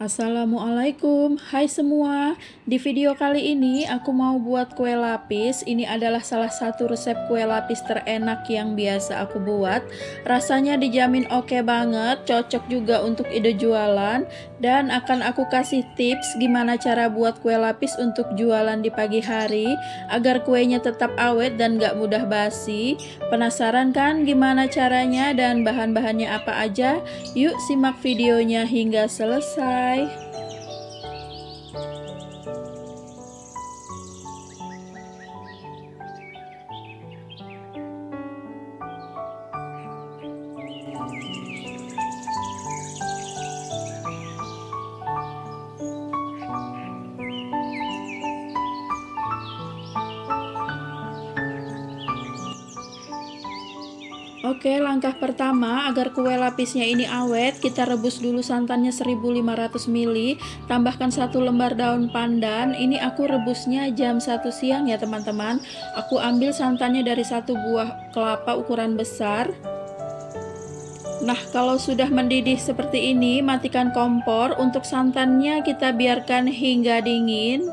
Assalamualaikum, hai semua. Di video kali ini aku mau buat kue lapis. Ini adalah salah satu resep kue lapis terenak yang biasa aku buat. Rasanya dijamin oke banget, cocok juga untuk ide jualan. Dan akan aku kasih tips gimana cara buat kue lapis untuk jualan di pagi hari agar kuenya tetap awet dan gak mudah basi. Penasaran kan gimana caranya dan bahan-bahannya apa aja? Yuk simak videonya hingga selesai. Oke, langkah pertama agar kue lapisnya ini awet, kita rebus dulu santannya 1500 ml, tambahkan 1 lembar daun pandan. Ini aku rebusnya jam 1 siang ya teman-teman. Aku ambil santannya dari 1 buah kelapa ukuran besar. Nah, kalau sudah mendidih seperti ini, matikan kompor. Untuk santannya kita biarkan hingga dingin.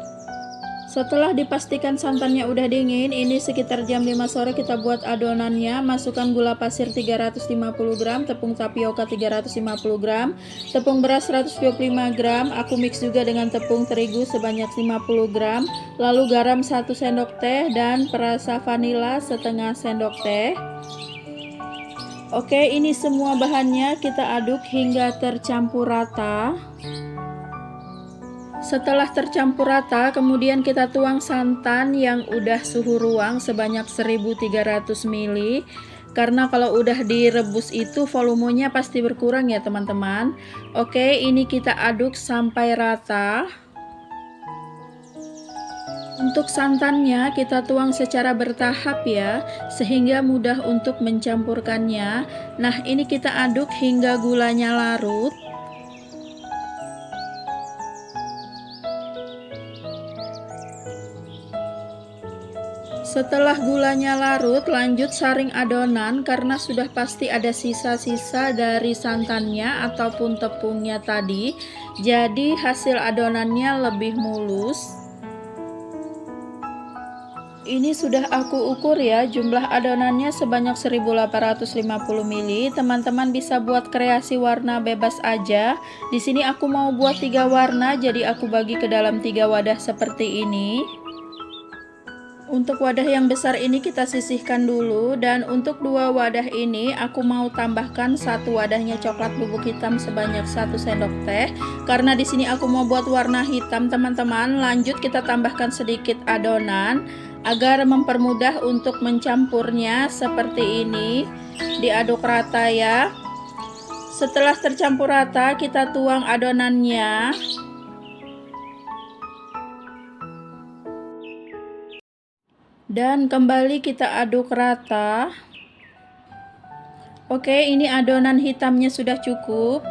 Setelah dipastikan santannya udah dingin, ini sekitar jam 5 sore kita buat adonannya. Masukkan gula pasir 350 gram, tepung tapioka 350 gram, tepung beras 125 gram. Aku mix juga dengan tepung terigu sebanyak 50 gram, lalu garam 1 sendok teh dan perasa vanila setengah sendok teh. Oke, ini semua bahannya kita aduk hingga tercampur rata. Setelah tercampur rata, kemudian kita tuang santan yang udah suhu ruang sebanyak 1300 ml. Karena kalau udah direbus itu volumenya pasti berkurang ya teman-teman. Oke, ini kita aduk sampai rata. Untuk santannya kita tuang secara bertahap ya, sehingga mudah untuk mencampurkannya. Nah, ini kita aduk hingga gulanya larut. Setelah gulanya larut, lanjut saring adonan karena sudah pasti ada sisa-sisa dari santannya ataupun tepungnya tadi. Jadi hasil adonannya lebih mulus. Ini sudah aku ukur ya, jumlah adonannya sebanyak 1850 ml. Teman-teman bisa buat kreasi warna bebas aja. Di sini aku mau buat 3 warna, jadi aku bagi ke dalam 3 wadah seperti ini. Untuk wadah yang besar ini kita sisihkan dulu, dan untuk 2 wadah ini aku mau tambahkan 1 wadahnya coklat bubuk hitam sebanyak 1 sendok teh. Karena di sini aku mau buat warna hitam teman-teman. Lanjut kita tambahkan sedikit adonan agar mempermudah untuk mencampurnya seperti ini. Diaduk rata ya. Setelah tercampur rata kita tuang adonannya. Dan kembali kita aduk rata. Oke, ini adonan hitamnya sudah cukup.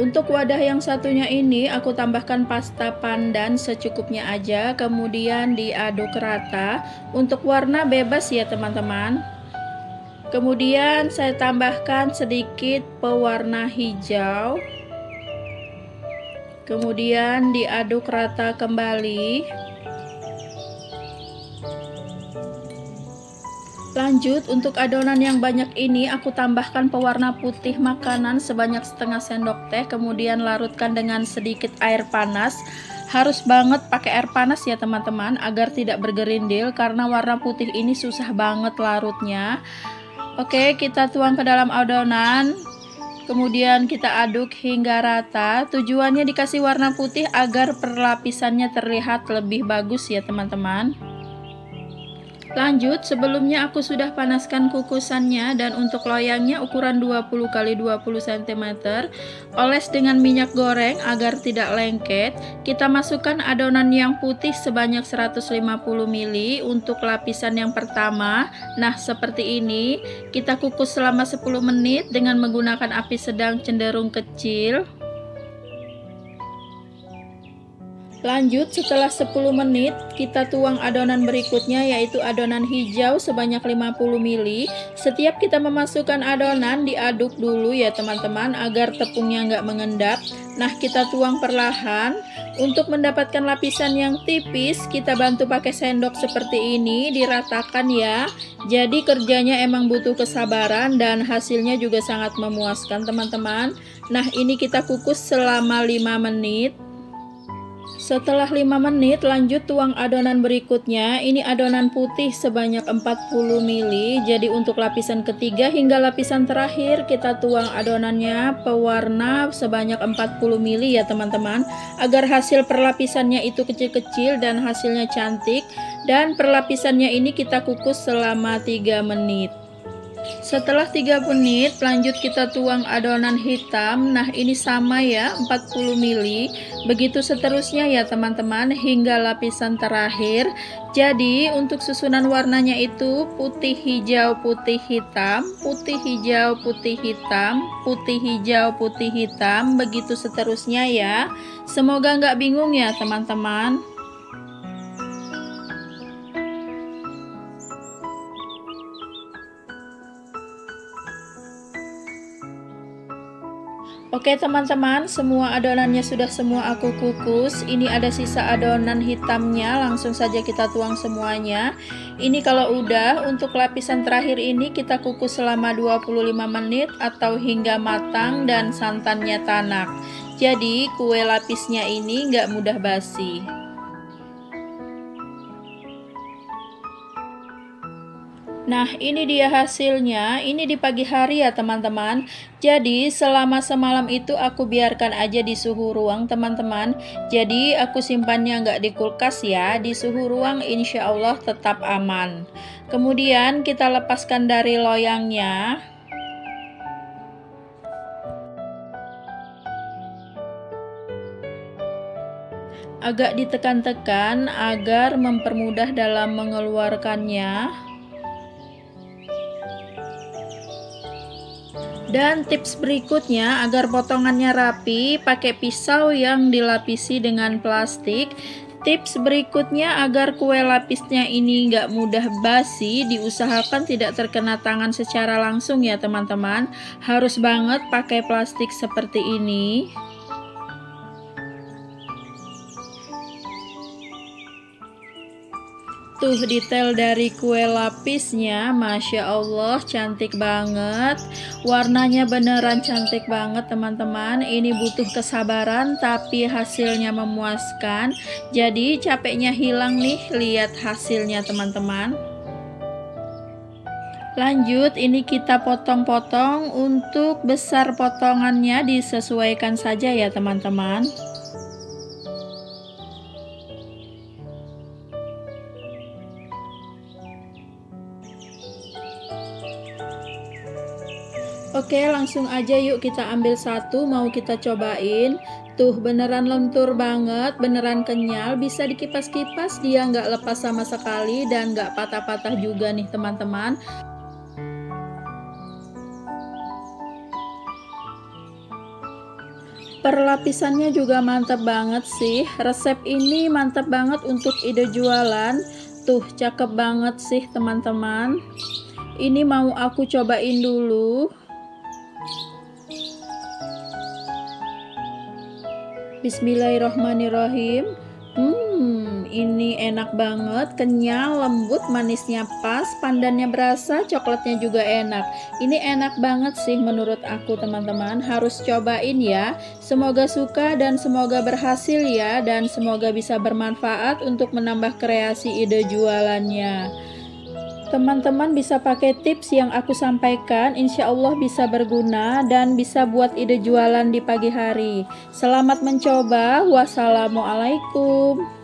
Untuk wadah yang satunya ini aku tambahkan pasta pandan secukupnya aja, kemudian diaduk rata. Untuk warna bebas ya teman-teman. Kemudian saya tambahkan sedikit pewarna hijau. Kemudian diaduk rata kembali. Lanjut, untuk adonan yang banyak ini aku tambahkan pewarna putih makanan sebanyak setengah sendok teh, kemudian larutkan dengan sedikit air panas. Harus banget pakai air panas ya teman-teman agar tidak bergerindil karena warna putih ini susah banget larutnya. Oke, kita tuang ke dalam adonan. Kemudian kita aduk hingga rata. Tujuannya dikasih warna putih agar perlapisannya terlihat lebih bagus ya teman-teman. Lanjut, sebelumnya aku sudah panaskan kukusannya, dan untuk loyangnya ukuran 20 x 20 cm. Oles dengan minyak goreng agar tidak lengket. Kita masukkan adonan yang putih sebanyak 150 ml untuk lapisan yang pertama. Nah, seperti ini. Kita kukus selama 10 menit dengan menggunakan api sedang cenderung kecil. Lanjut, setelah 10 menit kita tuang adonan berikutnya, yaitu adonan hijau sebanyak 50 ml. Setiap kita memasukkan adonan, diaduk dulu ya teman-teman agar tepungnya nggak mengendap. Nah, kita tuang perlahan. Untuk mendapatkan lapisan yang tipis, kita bantu pakai sendok seperti ini, diratakan ya. Jadi kerjanya emang butuh kesabaran dan hasilnya juga sangat memuaskan teman-teman. Nah, ini kita kukus selama 5 menit. Setelah 5 menit lanjut tuang adonan berikutnya. Ini adonan putih sebanyak 40 ml. Jadi untuk lapisan ketiga hingga lapisan terakhir kita tuang adonannya pewarna sebanyak 40 ml ya teman-teman, agar hasil perlapisannya itu kecil-kecil dan hasilnya cantik. Dan perlapisannya ini kita kukus selama 3 menit. Setelah 3 menit lanjut kita tuang adonan hitam. Nah, ini sama ya, 40 ml. Begitu seterusnya ya teman-teman hingga lapisan terakhir. Jadi untuk susunan warnanya itu putih hijau putih hitam, putih hijau putih hitam, putih hijau putih hitam, begitu seterusnya ya. Semoga nggak bingung ya teman-teman. Oke teman-teman, semua adonannya sudah semua aku kukus. Ini ada sisa adonan hitamnya, langsung saja kita tuang semuanya. Ini kalau udah, untuk lapisan terakhir ini kita kukus selama 25 menit atau hingga matang dan santannya tanak. Jadi kue lapisnya ini nggak mudah basi. Nah, ini dia hasilnya. Ini di pagi hari ya teman-teman. Jadi selama semalam itu aku biarkan aja di suhu ruang teman-teman. Jadi aku simpannya nggak di kulkas ya. Di suhu ruang insya Allah tetap aman. Kemudian kita lepaskan dari loyangnya. Agak ditekan-tekan agar mempermudah dalam mengeluarkannya. Dan tips berikutnya agar potongannya rapi, pakai pisau yang dilapisi dengan plastik. Tips berikutnya agar kue lapisnya ini nggak mudah basi, diusahakan tidak terkena tangan secara langsung ya teman-teman. Harus banget pakai plastik seperti ini. Tuh detail dari kue lapisnya, Masya Allah cantik banget. Warnanya beneran cantik banget teman-teman. Ini butuh kesabaran tapi hasilnya memuaskan. Jadi capeknya hilang nih, lihat hasilnya teman-teman. Lanjut, ini kita potong-potong. Untuk besar potongannya disesuaikan saja ya teman-teman. Oke, langsung aja yuk kita ambil satu, mau kita cobain. Tuh beneran lentur banget, beneran kenyal, bisa dikipas-kipas, dia nggak lepas sama sekali dan nggak patah-patah juga nih teman-teman. Perlapisannya juga mantap banget sih. Resep ini mantap banget untuk ide jualan. Tuh cakep banget sih teman-teman. Ini mau aku cobain dulu. Bismillahirrohmanirrohim. Ini enak banget, kenyal, lembut, manisnya pas, pandannya berasa, coklatnya juga enak. Ini enak banget sih menurut aku teman-teman, harus cobain ya. Semoga suka dan semoga berhasil ya, dan semoga bisa bermanfaat untuk menambah kreasi ide jualannya. Teman-teman bisa pakai tips yang aku sampaikan, insya Allah bisa berguna dan bisa buat ide jualan di pagi hari. Selamat mencoba, wassalamualaikum.